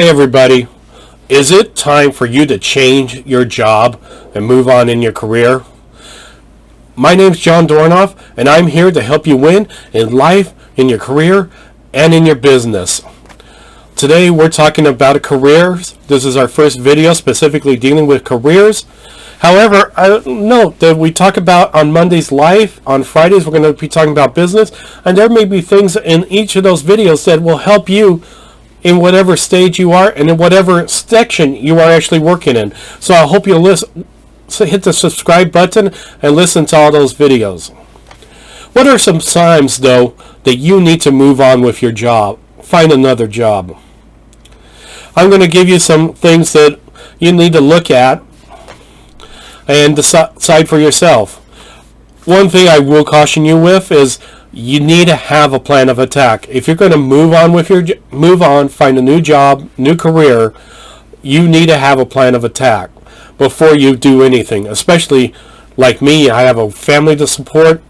Hey everybody, is it time for you to change your job and move on in your career? My name's John Dornoff, and I'm here to help you win in life, in your career, and in your business. Today we're talking about careers. This is our first video specifically dealing with careers. However, I note that we talk about on Mondays life, on Fridays we're going to be talking about business, and there may be things in each of those videos that will help you in whatever stage you are and in whatever section you are actually working in. So I hope you'll hit the subscribe button and listen to all those videos. What are some signs, though, that you need to move on with your job? Find another job. I'm going to give you some things that you need to look at and decide for yourself. One thing I will caution you with is you need to have a plan of attack. If you're going to move on, find a new job, new career, you need to have a plan of attack before you do anything. Especially like me, I have a family to support,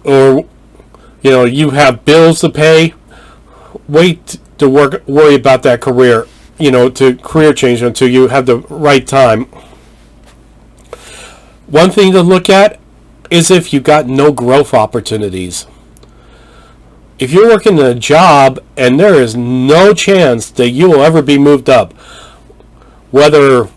or you have bills to pay. Wait to worry about that career, to career change until you have the right time. One thing to look at is if you got no growth opportunities. If you're working in a job and there is no chance that you will ever be moved up, whether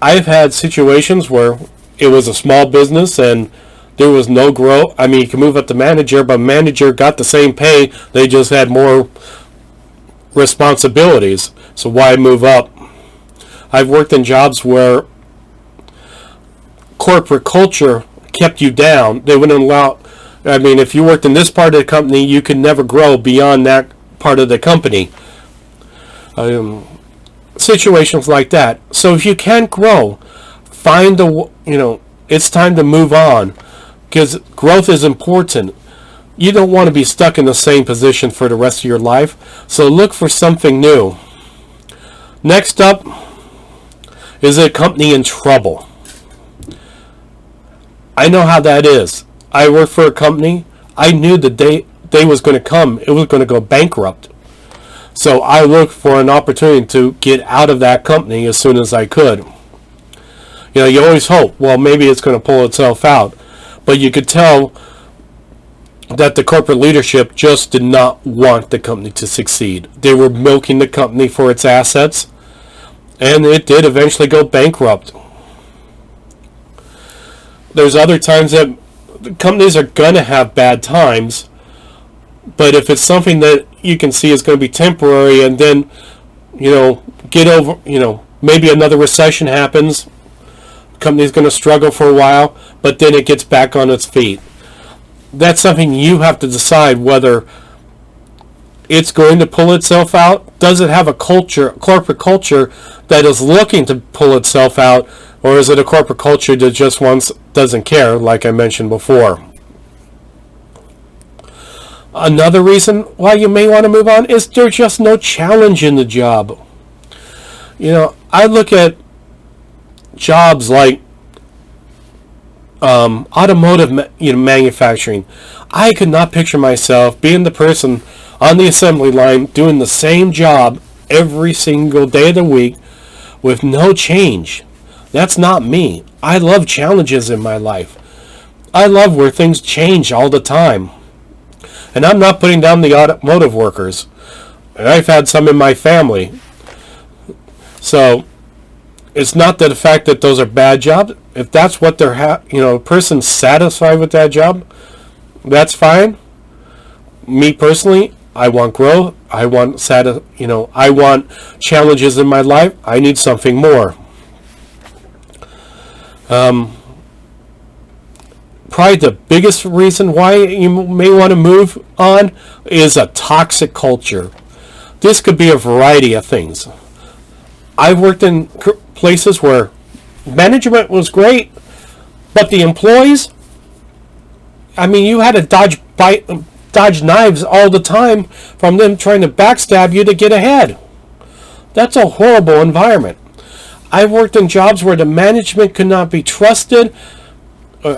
I've had situations where it was a small business and there was no growth. I mean, you can move up to manager, but manager got the same pay, they just had more responsibilities. So why move up? I've worked in jobs where corporate culture kept you down. They wouldn't allow, if you worked in this part of the company, you could never grow beyond that part of the company. Situations like that. So if you can't grow, it's time to move on, because growth is important. You don't want to be stuck in the same position for the rest of your life. So look for something new. Next up, is a company in trouble? I know how that is. I worked for a company. I knew the day was going to come. It was going to go bankrupt. So I looked for an opportunity to get out of that company as soon as I could. You always hope, well, maybe it's going to pull itself out. But you could tell that the corporate leadership just did not want the company to succeed. They were milking the company for its assets, and it did eventually go bankrupt. There's other times that companies are going to have bad times, but if it's something that you can see is going to be temporary, and then get over, maybe another recession happens, company's going to struggle for a while, but then it gets back on its feet. That's something you have to decide whether it's going to pull itself out. Does it have a corporate culture that is looking to pull itself out, or is it a corporate culture that just doesn't care, like I mentioned before? Another reason why you may want to move on is there's just no challenge in the job. I look at jobs like automotive manufacturing. I could not picture myself being the person on the assembly line doing the same job every single day of the week with no change. That's not me. I love challenges in my life. I love where things change all the time. And I'm not putting down the automotive workers. And I've had some in my family. So it's not the fact that those are bad jobs. If that's what they're a person's satisfied with that job, that's fine. Me personally, I want growth. I want I want challenges in my life. I need something more. Probably the biggest reason why you may want to move on is a toxic culture. This could be a variety of things. I've worked in places where management was great, but the employees, you had to dodge knives all the time from them trying to backstab you to get ahead. That's a horrible environment. I've worked in jobs where the management could not be trusted.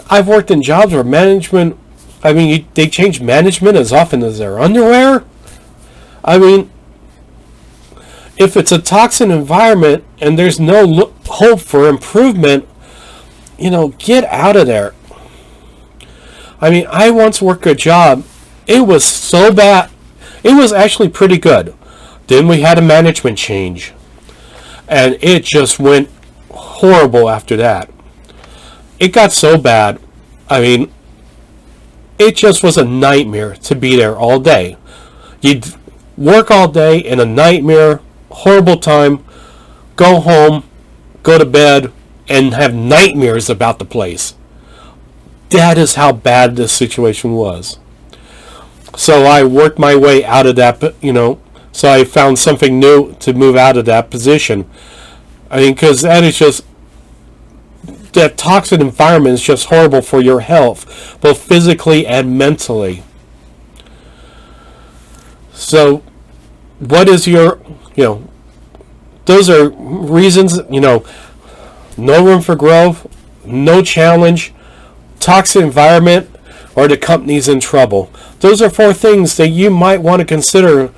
I've worked in jobs where management, they change management as often as their underwear. if it's a toxic environment and there's no hope for improvement, get out of there. I mean, I once worked a job. It was so bad. It was actually pretty good. Then we had a management change. And it just went horrible after that. It got so bad. I mean, it just was a nightmare to be there all day. You'd work all day in a nightmare, horrible time, go home, go to bed, and have nightmares about the place. That is how bad this situation was. So I worked my way out of that, so I found something new to move out of that position. I mean, because that toxic environment is just horrible for your health, both physically and mentally. So, what is your, those are reasons, no room for growth, no challenge, toxic environment, or the company's in trouble. Those are 4 things that you might want to consider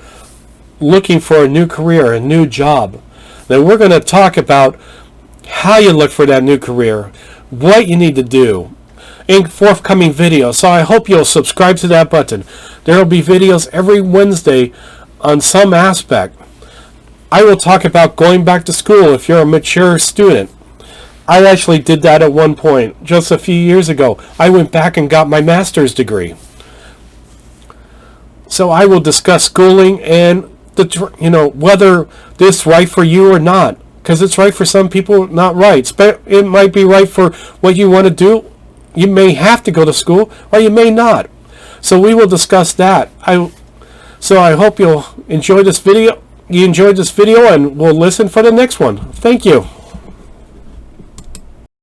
looking for a new career, a new job. Then we're going to talk about how you look for that new career, what you need to do in forthcoming videos. So I hope you'll subscribe to that button. There will be videos every Wednesday on some aspect. I will talk about going back to school if you're a mature student. I actually did that at one point just a few years ago. I went back and got my master's degree. So I will discuss schooling and whether this is right for you or not, because it's right for some people, not right. But it might be right for what you want to do. You may have to go to school, or you may not. So we will discuss that. So I hope you'll enjoy this video. You enjoyed this video, and we'll listen for the next one. Thank you.